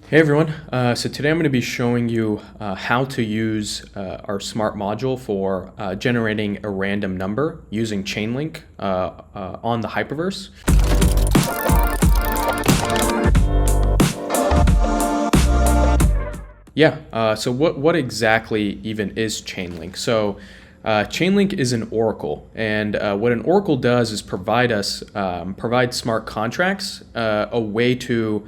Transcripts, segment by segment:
Hey everyone, so today I'm going to be showing you how to use our smart module for generating a random number using Chainlink on the Hyperverse. So what exactly even is Chainlink? So Chainlink is an oracle, and what an oracle does is provide smart contracts a way to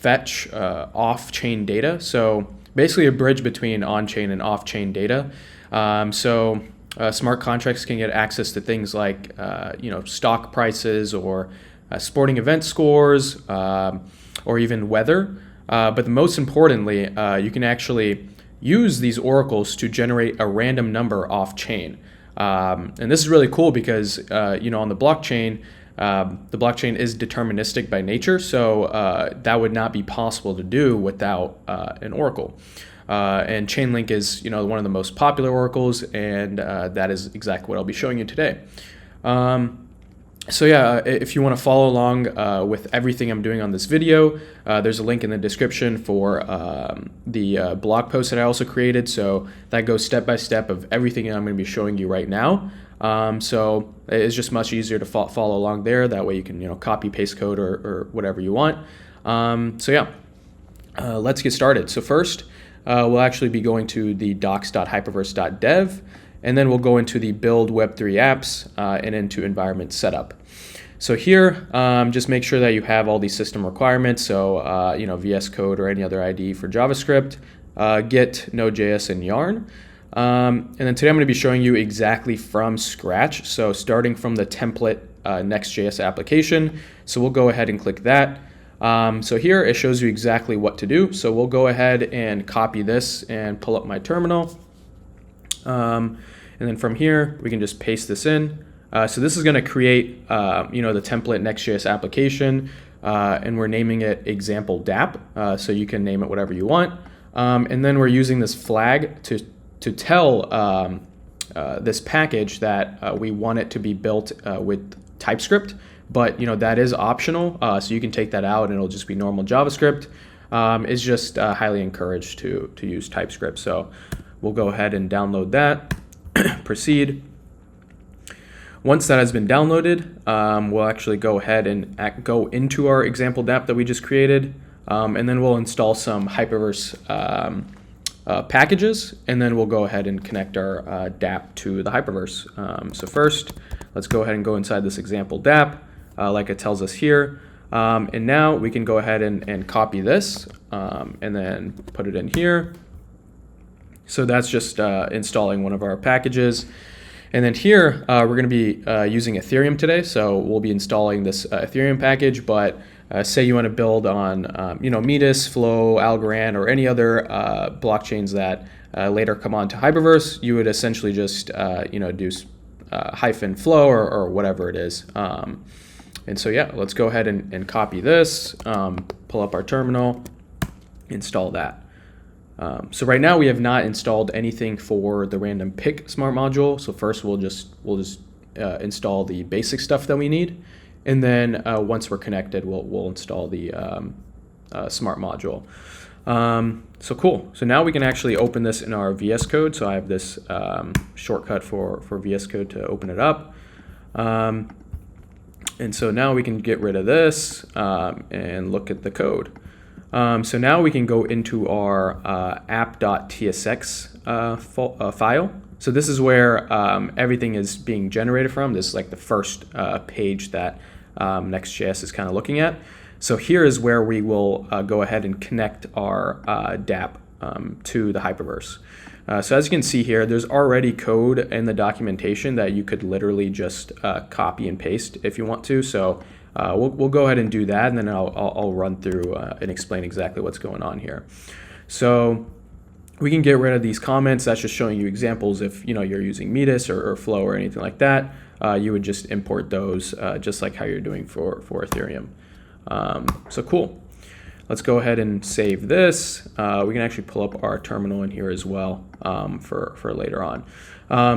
fetch off-chain data. So basically a bridge between on-chain and off-chain data. Smart contracts can get access to things like stock prices or sporting event scores or even weather. But most importantly, you can actually use these oracles to generate a random number off-chain. And this is really cool because on the blockchain is deterministic by nature, so that would not be possible to do without an oracle. And Chainlink is one of the most popular oracles, and that is exactly what I'll be showing you today. If you want to follow along with everything I'm doing on this video, there's a link in the description for the blog post that I also created. So that goes step by step of everything I'm going to be showing you right now. So it's just much easier to follow along there. That way you can copy paste code or whatever you want. Let's get started. So first we'll actually be going to the docs.hyperverse.dev, and then we'll go into the build Web3 apps and into environment setup. So here, just make sure that you have all these system requirements. So VS Code or any other IDE for JavaScript, Git, Node.js, and Yarn. And then today I'm going to be showing you exactly from scratch. So starting from the template Next.js application. So we'll go ahead and click that. So here it shows you exactly what to do. So we'll go ahead and copy this and pull up my terminal. And then from here, we can just paste this in. So this is going to create, the template Next.js application, and we're naming it example Dapp. So you can name it whatever you want. And then we're using this flag to tell this package that we want it to be built with TypeScript, but that is optional. So you can take that out and it'll just be normal JavaScript. It's just highly encouraged to use TypeScript. So we'll go ahead and download that, proceed. Once that has been downloaded, we'll actually go ahead and go into our example Dapp that we just created, and then we'll install some Hyperverse packages, and then we'll go ahead and connect our Dapp to the Hyperverse. So first, let's go ahead and go inside this example Dapp, like it tells us here. And now we can go ahead and copy this and then put it in here. So that's just installing one of our packages. And then here, we're going to be using Ethereum today. So we'll be installing this Ethereum package, but say you want to build on, Metis, Flow, Algorand, or any other blockchains that later come on to Hyperverse, you would essentially just, do -flow or whatever it is. And so, let's go ahead and copy this, pull up our terminal, install that. So right now we have not installed anything for the random pick smart module. So first we'll just install the basic stuff that we need, and then once we're connected, we'll install the smart module. So cool. So now we can actually open this in our VS Code. So I have this shortcut for VS Code to open it up. And so now we can get rid of this and look at the code. So now we can go into our app.tsx file. So this is where everything is being generated from. This is like the first page that Next.js is kind of looking at. So here is where we will go ahead and connect our Dapp to the Hyperverse. So as you can see here, there's already code in the documentation that you could literally just copy and paste if you want to. So we'll go ahead and do that, and then I'll run through and explain exactly what's going on here. So we can get rid of these comments. That's just showing you examples. If you're using Metis or Flow or anything like that, you would just import those just like how you're doing for Ethereum. So cool. Let's go ahead and save this. We can actually pull up our terminal in here as well for later on.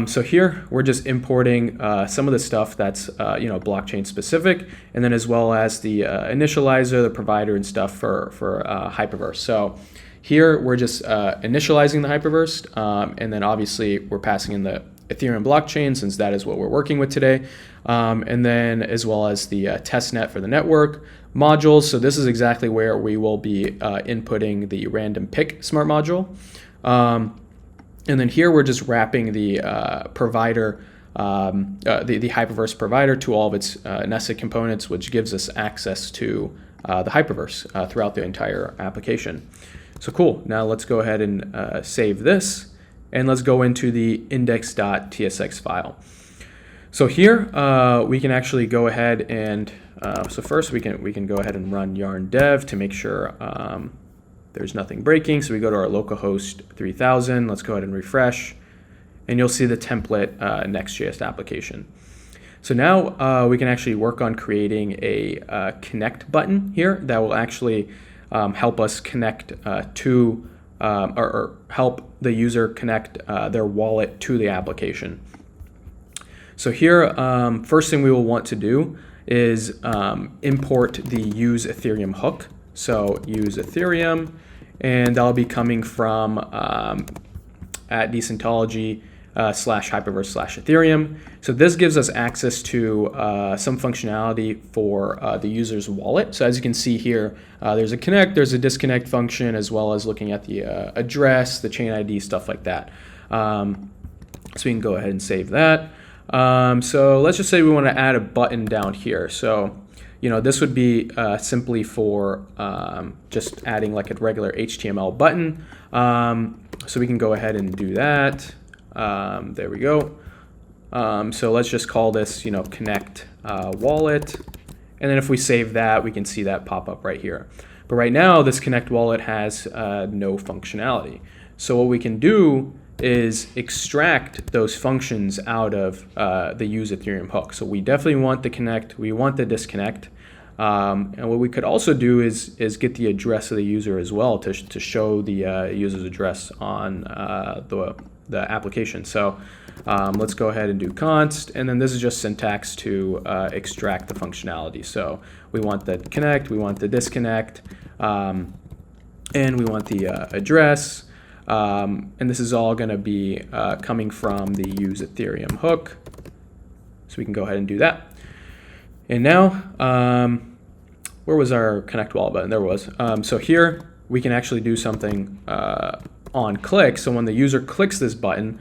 So here we're just importing some of the stuff that's blockchain specific, and then as well as the initializer, the provider, and stuff for Hyperverse. So here we're just initializing the Hyperverse, and then obviously we're passing in the Ethereum blockchain, since that is what we're working with today, and then as well as the testnet for the network modules. So this is exactly where we will be inputting the random pick smart module. And then here we're just wrapping the provider, the Hyperverse provider, to all of its nested components, which gives us access to the Hyperverse throughout the entire application. So cool. Now let's go ahead and save this, and let's go into the index.tsx file. So here we can actually go ahead and so first we can go ahead and run yarn dev to make sure there's nothing breaking. So we go to our localhost 3000. Let's go ahead and refresh, and you'll see the template Next.js application. So now we can actually work on creating a connect button here that will actually help us connect to or help the user connect their wallet to the application. So here, first thing we will want to do is import the use Ethereum hook. So use Ethereum, and that'll be coming from at Decentralized /Hyperverse /Ethereum. So this gives us access to some functionality for the user's wallet. So as you can see here, there's a connect, there's a disconnect function, as well as looking at the address, the chain ID, stuff like that. So we can go ahead and save that. So let's just say we want to add a button down here. So this would be simply for just adding like a regular HTML button. So we can go ahead and do that. There we go. So let's just call this, connect wallet. And then if we save that, we can see that pop up right here. But right now, this connect wallet has no functionality. So what we can do is extract those functions out of the use Ethereum hook. So we definitely want the connect, we want the disconnect. And what we could also do is get the address of the user as well to show the user's address on the application. So let's go ahead and do const, and then this is just syntax to extract the functionality. So we want the connect, we want the disconnect, and we want the address. And this is all going to be coming from the use Ethereum hook. So we can go ahead and do that. And now, where was our connect wallet button? There was. So here we can actually do something on click. So when the user clicks this button,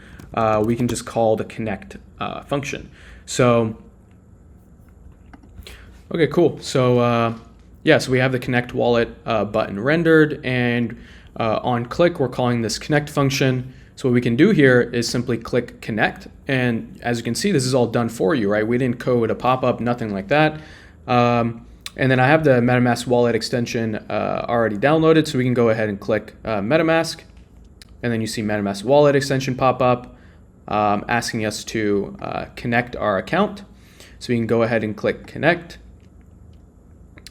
we can just call the connect function. So, okay, cool. So yeah, so we have the connect wallet button rendered, and on click, we're calling this connect function. So what we can do here is simply click connect. And as you can see, this is all done for you, right? We didn't code a pop-up, nothing like that. And then I have the MetaMask wallet extension already downloaded. So we can go ahead and click MetaMask. And then you see MetaMask wallet extension pop up, asking us to connect our account. So we can go ahead and click connect.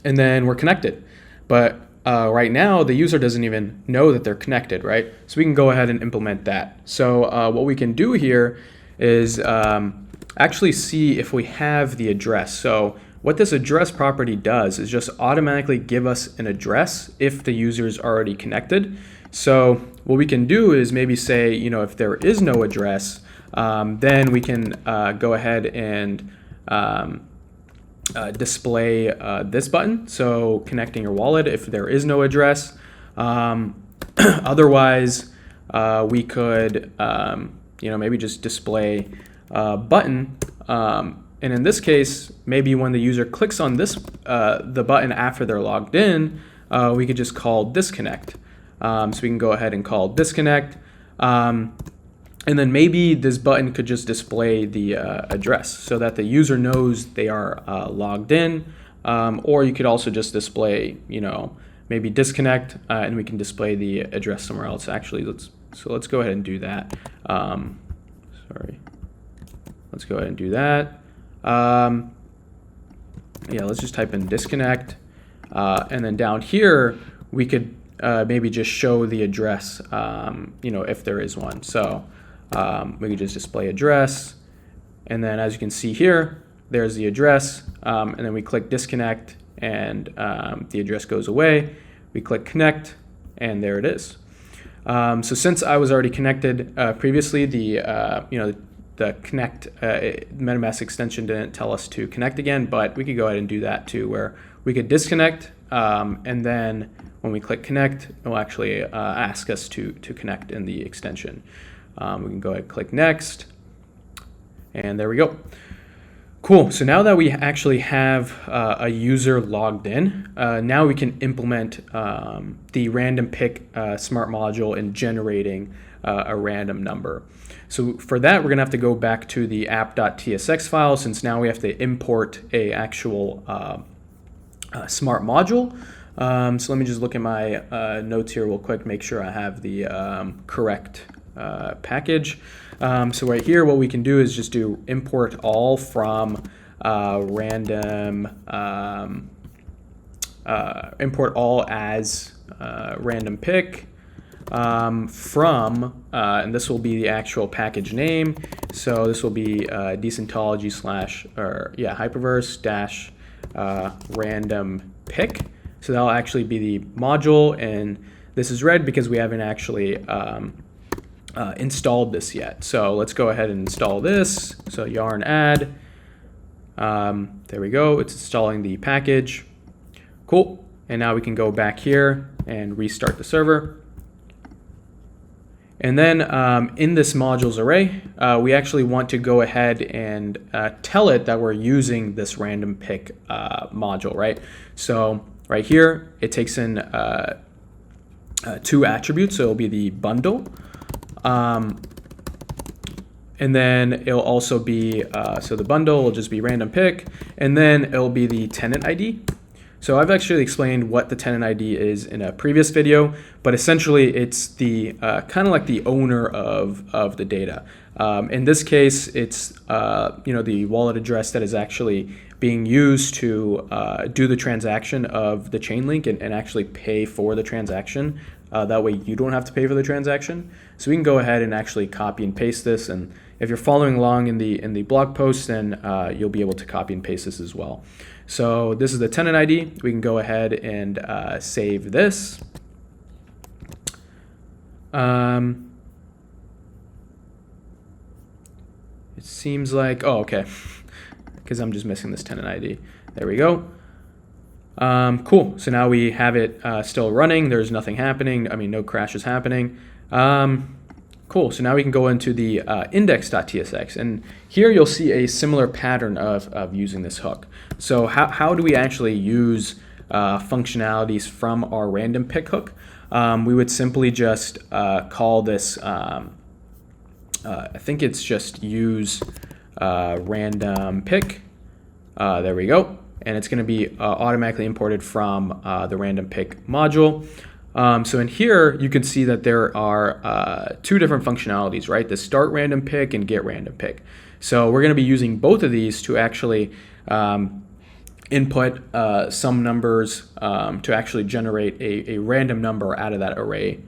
And then we're connected. But right now, the user doesn't even know that they're connected, right? So we can go ahead and implement that. So what we can do here is actually see if we have the address. So what this address property does is just automatically give us an address if the user is already connected. So what we can do is maybe say, if there is no address, then we can go ahead and display this button, so connecting your wallet if there is no address. Otherwise, we could maybe just display a button, and in this case, maybe when the user clicks on this the button after they're logged in, we could just call disconnect. So we can go ahead and call disconnect. And then maybe this button could just display the address so that the user knows they are logged in. Or you could also just display, maybe disconnect, and we can display the address somewhere else. Actually, let's go ahead and do that. Let's go ahead and do that. Yeah, let's just type in disconnect. And then down here, we could maybe just show the address, if there is one. So we could just display address, and then as you can see here, there's the address, and then we click disconnect, and the address goes away. We click connect, and there it is. So since I was already connected previously, the connect MetaMask extension didn't tell us to connect again, but we could go ahead and do that too, where we could disconnect, and then when we click connect, it will actually ask us to connect in the extension. We can go ahead and click next, and there we go. Cool, so now that we actually have a user logged in, now we can implement the random pick smart module in generating a random number. So for that, we're gonna have to go back to the app.tsx file, since now we have to import a actual smart module. So let me just look at my notes here real quick, make sure I have the correct package. So right here, what we can do is just do import all from import all as random pick from, and this will be the actual package name. So this will be Hyperverse dash random pick. So that'll actually be the module, and this is red because we haven't actually installed this yet. So let's go ahead and install this. So yarn add, there we go, it's installing the package. Cool, and now we can go back here and restart the server. And then in this modules array, we actually want to go ahead and tell it that we're using this random pick module, right? So right here, it takes in two attributes. So it'll be the bundle, and then it'll also be, so the bundle will just be random pick, and then it'll be the tenant ID. So I've actually explained what the tenant ID is in a previous video, but essentially it's the kind of like the owner of the data. In this case, it's the wallet address that is actually being used to do the transaction of the Chainlink and actually pay for the transaction. That way you don't have to pay for the transaction. So we can go ahead and actually copy and paste this, and if you're following along in the blog post, then you'll be able to copy and paste this as well. So this is the tenant ID. We can go ahead and save this. It seems like, oh, okay, because I'm just missing this tenant ID. There we go. Cool, so now we have it still running. There's nothing happening. I mean, no crashes happening. Cool, so now we can go into the index.tsx, and here you'll see a similar pattern of using this hook. So how do we actually use functionalities from our random pick hook? We would simply just call this, I think it's just use random pick. There we go. And it's going to be automatically imported from the random pick module. So in here, you can see that there are two different functionalities, right? The start random pick and get random pick. So we're going to be using both of these to actually input some numbers to actually generate a random number out of that array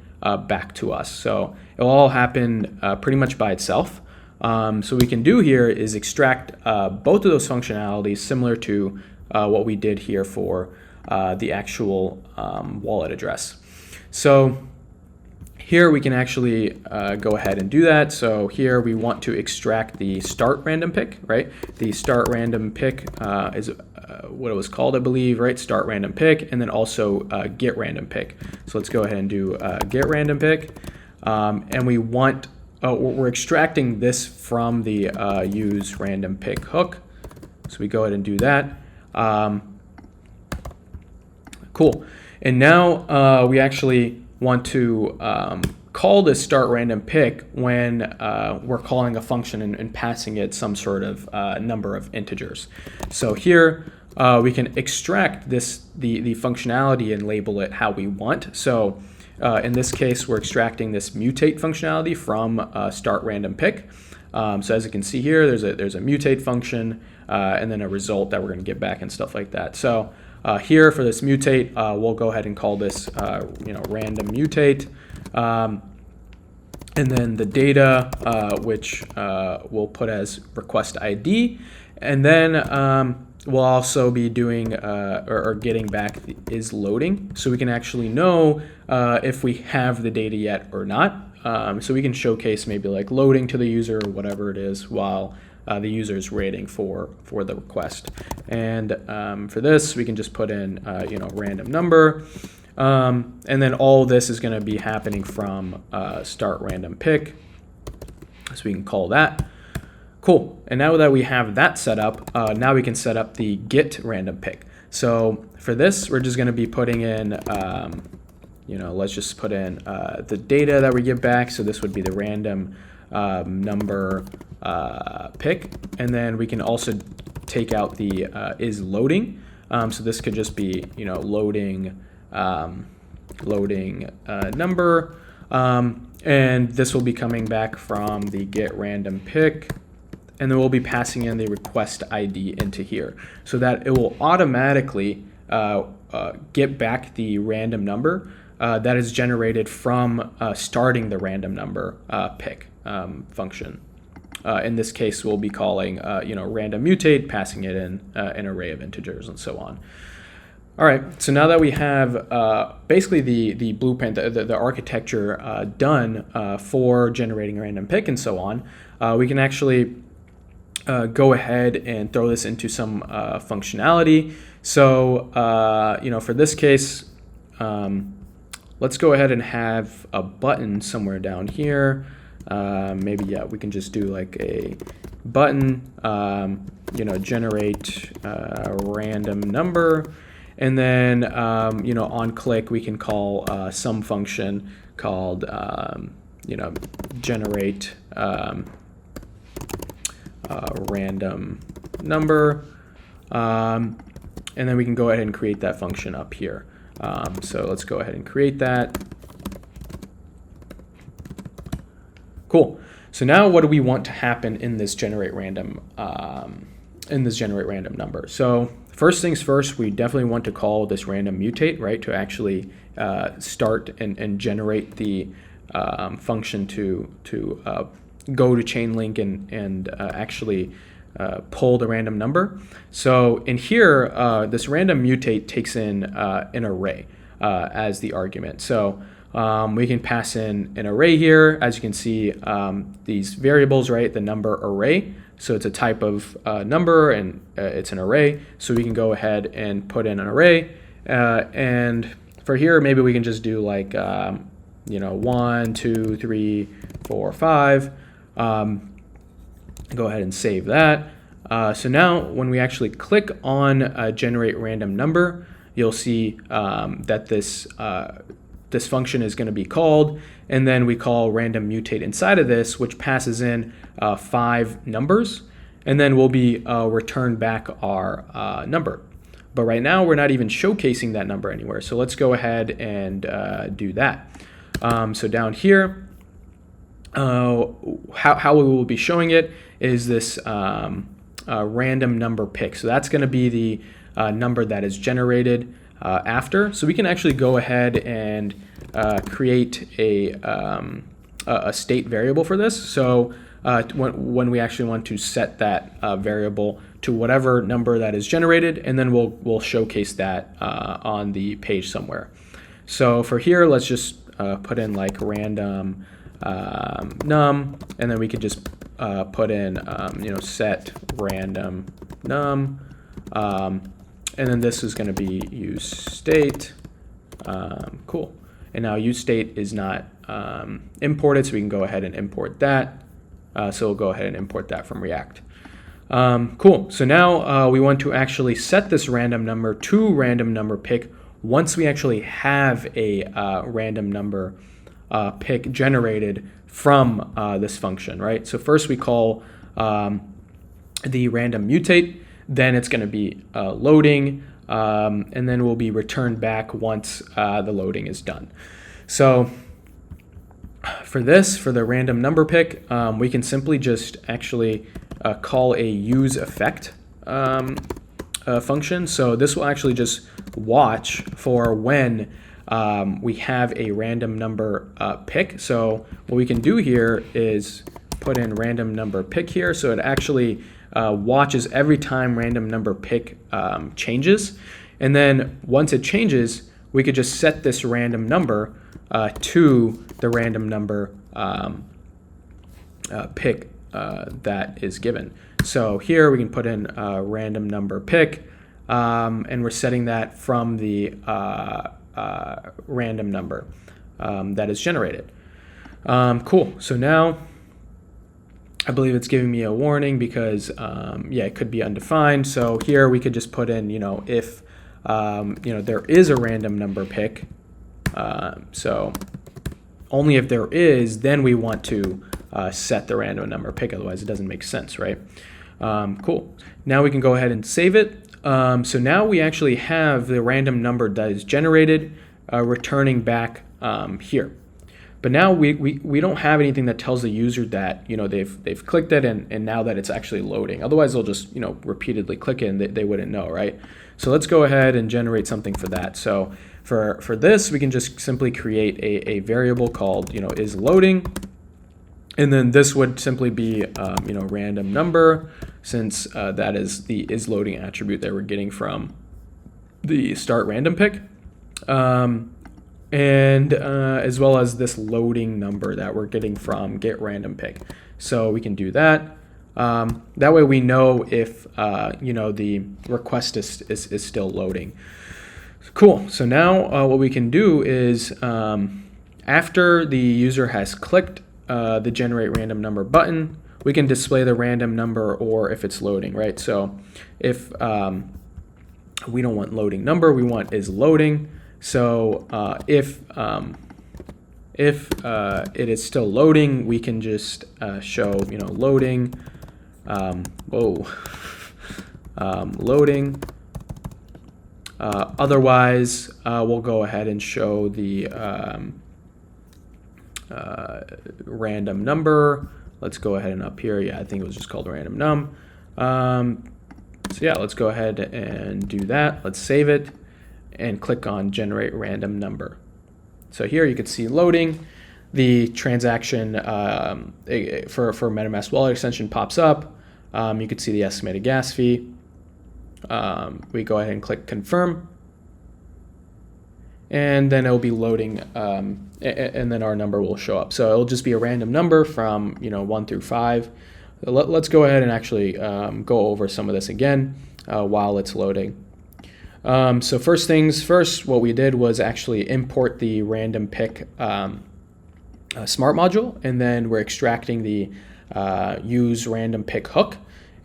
back to us. So it will all happen pretty much by itself. So what we can do here is extract both of those functionalities similar to what we did here for the actual wallet address. So here we can actually go ahead and do that. So here we want to extract the start random pick, right? The start random pick is what it was called, I believe, right? Start random pick, and then also get random pick. So let's go ahead and do get random pick. And we want, we're extracting this from the use random pick hook. So we go ahead and do that. Cool. And now we actually want to call this start random pick when we're calling a function and passing it some sort of number of integers. So here we can extract the functionality and label it how we want. So in this case, we're extracting this mutate functionality from start random pick. So as you can see here, there's a mutate function and then a result that we're going to get back and stuff like that. So here for this mutate, we'll go ahead and call this random mutate. And then the data, which we'll put as request ID. And then we'll also be doing or getting back the is loading, so we can actually know if we have the data yet or not. So we can showcase maybe like loading to the user or whatever it is while the user is waiting for the request. And for this, we can just put in random number. And then all this is going to be happening from start random pick. So we can call that. Cool. And now that we have that set up, now we can set up the get random pick. So for this, we're just going to be putting in, let's just put in the data that we give back. So this would be the random number pick. And then we can also take out the is loading. So this could just be, loading number, and this will be coming back from the get random pick, and then we'll be passing in the request ID into here so that it will automatically get back the random number that is generated from starting the random number pick function. In this case, we'll be calling random mutate, passing it in an array of integers and so on. All right, so now that we have basically the blueprint, the architecture done for generating a random pick and so on, we can actually go ahead and throw this into some functionality. So, for this case, let's go ahead and have a button somewhere down here. Maybe, we can just do like a button, generate a random number. And then, on click, we can call some function called, generate random number. And then we can go ahead and create that function up here. So let's go ahead and create that. Cool. So now what do we want to happen in this generate random number? So first things first, we definitely want to call this random mutate, right, to actually start and generate the function to go to Chainlink and actually pull the random number. So in here, this random mutate takes in an array as the argument. So we can pass in an array here. As you can see, these variables, right, the number array. So it's a type of number, and it's an array. So we can go ahead and put in an array. And for here, maybe we can just do like, 1, 2, 3, 4, 5. Go ahead and save that. So now when we actually click on generate random number, you'll see that this function is going to be called, and then we call random mutate inside of this, which passes in 5 numbers, and then we'll be return back our number. But right now we're not even showcasing that number anywhere. So let's go ahead and do that. So down here, how we will be showing it is this random number pick. So that's going to be the number that is generated after. So we can actually go ahead and create a state variable for this. So when we actually want to set that variable to whatever number that is generated, and then we'll showcase that on the page somewhere. So for here, let's just put in like random num, and then we could just put in set random num, and then this is going to be use state. Cool. And now use state is not imported, so we can go ahead and import that. So we'll go ahead and import that from React. Cool. So now we want to actually set this random number to random number pick once we actually have a random number pick generated from this function, right? So first we call the random mutate, then it's going to be loading, and then we'll be returned back once the loading is done. So for the random number pick, we can simply just actually call a use effect function. So this will actually just watch for when we have a random number pick. So what we can do here is put in random number pick here, so it actually watches every time random number pick changes. And then once it changes, we could just set this random number to the random number pick that is given. So here we can put in random number pick, and we're setting that from the random number that is generated. Cool. So now I believe it's giving me a warning because yeah, it could be undefined. So here we could just put in, if there is a random number pick. So only if there is, then we want to set the random number pick. Otherwise, it doesn't make sense, right? Cool. Now we can go ahead and save it. So now we actually have the random number that is generated returning back here. But now we don't have anything that tells the user that they've clicked it and now that it's actually loading. Otherwise, they'll just repeatedly click it and they wouldn't know, right? So let's go ahead and generate something for that. So for this, we can just simply create a variable called is loading, and then this would simply be random number, since that is the is loading attribute that we're getting from the start random pick. And as well as this loading number that we're getting from get random pick. So we can do that. That way we know if the request is still loading. Cool. So now what we can do is after the user has clicked the generate random number button, we can display the random number or if it's loading, right? So if we don't want loading number, we want is loading. So if it is still loading, we can just show loading. Loading. Otherwise, we'll go ahead and show the random number. Let's go ahead and up here. Yeah, I think it was just called random num. So yeah, let's go ahead and do that. Let's save it and click on generate random number. So here you can see loading. The transaction for MetaMask wallet extension pops up. You can see the estimated gas fee. We go ahead and click confirm. And then it'll be loading, and then our number will show up. So it'll just be a random number from 1 through 5. Let's go ahead and actually go over some of this again while it's loading. So first things first, what we did was actually import the random pick smart module, and then we're extracting the use random pick hook.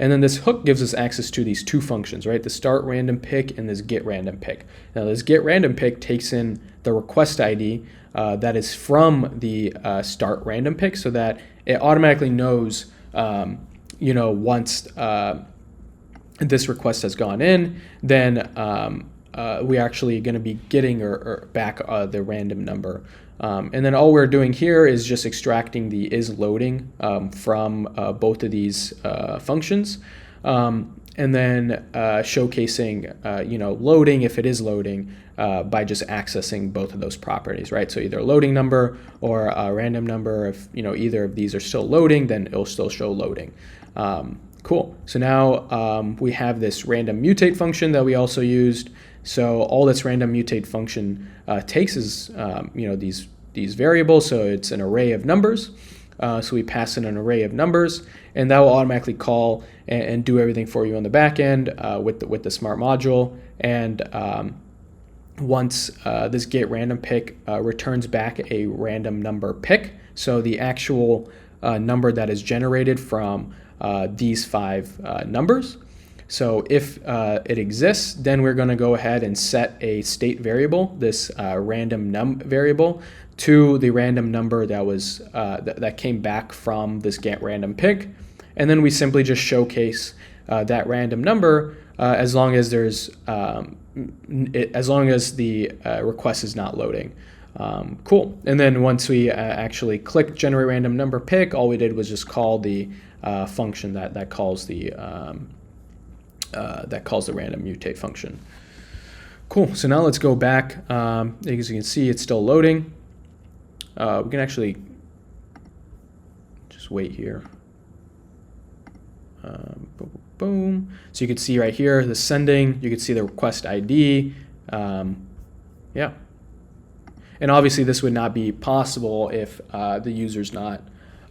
And then this hook gives us access to these two functions, right? The start random pick and this get random pick. Now this get random pick takes in the request ID that is from the start random pick, so that it automatically knows, once this request has gone in, then we're actually going to be getting or back the random number. And then all we're doing here is just extracting the is loading from both of these functions, and then showcasing loading if it is loading by just accessing both of those properties, right? So either loading number or a random number. If either of these are still loading, then it'll still show loading. Cool. So now we have this random mutate function that we also used. So all this random mutate function takes is these variables. So it's an array of numbers. So we pass in an array of numbers, and that will automatically call and do everything for you on the back end with the smart module. And once this get random pick returns back a random number pick, so the actual number that is generated from these 5 numbers. So if it exists, then we're going to go ahead and set a state variable, this random num variable, to the random number that was that came back from this get random pick, and then we simply just showcase that random number as long as there's as long as the request is not loading. Cool. And then once we actually click generate random number pick, all we did was just call the function that calls the random mutate function. Cool. So now let's go back. As you can see, it's still loading. We can actually just wait here. Boom. So you can see right here the sending. You can see the request ID. Yeah. And obviously this would not be possible if the user's not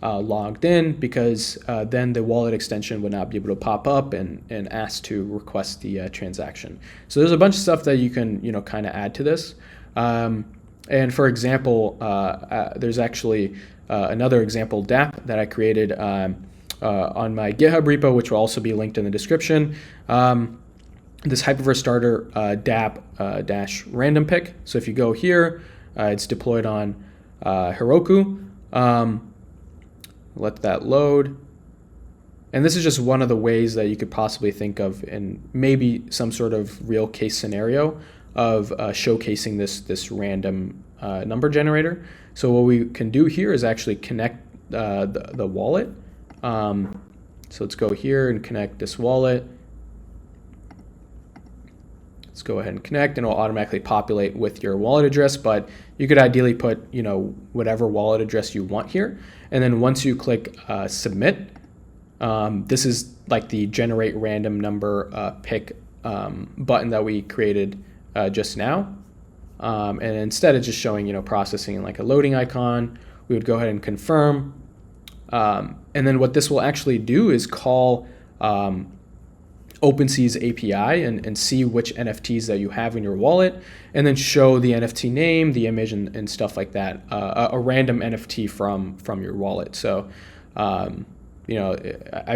logged in, because then the wallet extension would not be able to pop up and ask to request the transaction. So there's a bunch of stuff that you can kind of add to this. And for example, there's actually another example Dapp that I created on my GitHub repo, which will also be linked in the description. This Hyperverse starter Dapp dash random pick. So if you go here, it's deployed on Heroku. Let that load. And this is just one of the ways that you could possibly think of in maybe some sort of real case scenario of showcasing this random number generator. So what we can do here is actually connect the wallet. So let's go here and connect this wallet. Let's go ahead and connect, and it'll automatically populate with your wallet address, but you could ideally put whatever wallet address you want here. And then once you click submit, this is like the generate random number pick button that we created just now. And instead of just showing processing like a loading icon, we would go ahead and confirm. And then what this will actually do is call OpenSea's API and see which NFTs that you have in your wallet, and then show the NFT name, the image, and stuff like that, a random NFT from your wallet. So, I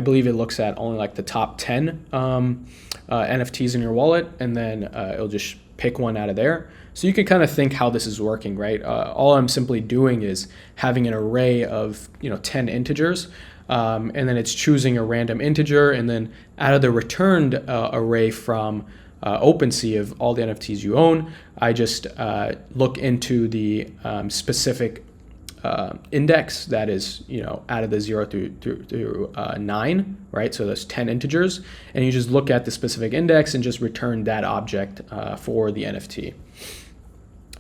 believe it looks at only like the top 10 NFTs in your wallet, and then it'll just pick one out of there. So you can kind of think how this is working, right? All I'm simply doing is having an array of 10 integers. And then it's choosing a random integer, and then out of the returned array from OpenSea of all the NFTs you own, I just look into the specific index that is out of the 0 through 9, right? So there's 10 integers, and you just look at the specific index and just return that object for the NFT.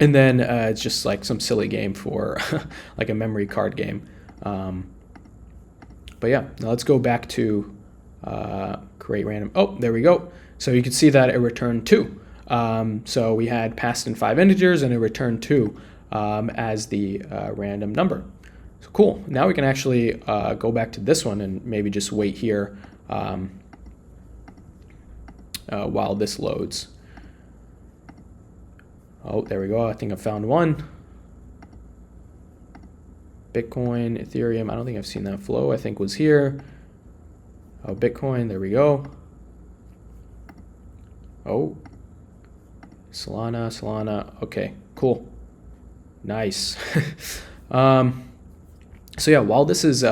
And then it's just like some silly game for like a memory card game. But yeah, now let's go back to create random. Oh, there we go. So you can see that it returned 2. So we had passed in 5 integers, and it returned 2 as the random number. So cool. Now we can actually go back to this one and maybe just wait here while this loads. Oh, there we go. I think I found one. Bitcoin, Ethereum, I don't think I've seen that flow. I think was here. Oh, Bitcoin, there we go. Oh, Solana. Okay, cool. Nice. So yeah, while this is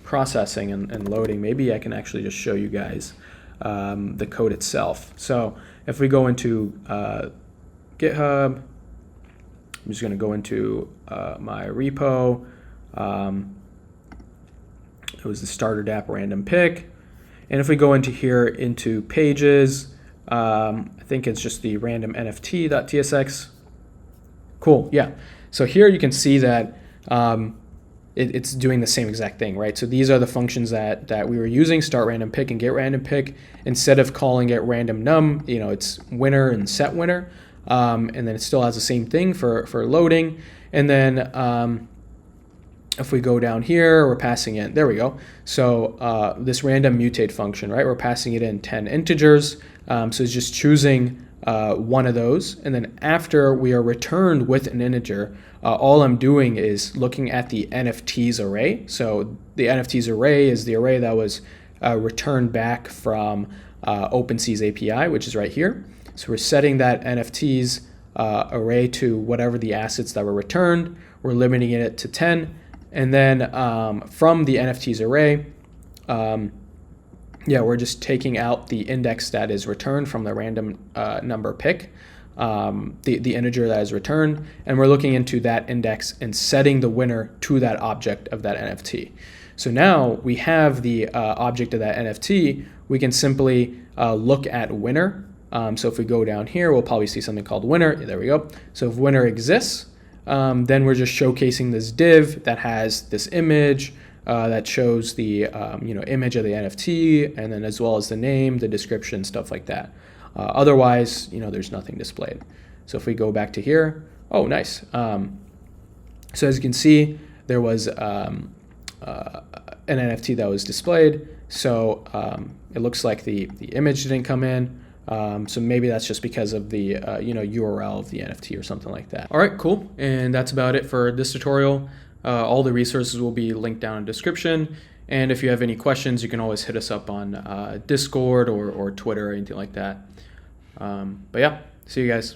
processing and loading, maybe I can actually just show you guys the code itself. So if we go into GitHub, I'm just going to go into my repo. It was the starter Dapp random pick. And if we go into here into pages, I think it's just the random NFT.tsx. Cool, yeah. So here you can see that it's doing the same exact thing, right? So these are the functions that we were using, start random pick and get random pick. Instead of calling it random num, it's winner and set winner. And then it still has the same thing for loading. And then if we go down here, we're passing in, there we go. So this random mutate function, right? We're passing it in 10 integers. So it's just choosing one of those. And then after we are returned with an integer, all I'm doing is looking at the NFTs array. So the NFTs array is the array that was returned back from OpenSea's API, which is right here. So we're setting that NFTs array to whatever the assets that were returned. We're limiting it to 10. And then from the NFTs array, we're just taking out the index that is returned from the random number pick, the integer that is returned, and we're looking into that index and setting the winner to that object of that NFT. So now we have the object of that NFT. We can simply look at winner So if we go down here, we'll probably see something called winner. There we go. So if winner exists, then we're just showcasing this div that has this image that shows the image of the NFT, and then as well as the name, the description, stuff like that. Otherwise, there's nothing displayed. So if we go back to here, oh, nice. So as you can see, there was an NFT that was displayed. So it looks like the image didn't come in. So maybe that's just because of the URL of the NFT or something like that. All right, cool. And that's about it for this tutorial. All the resources will be linked down in the description. And if you have any questions, you can always hit us up on Discord or Twitter or anything like that. But yeah, see you guys.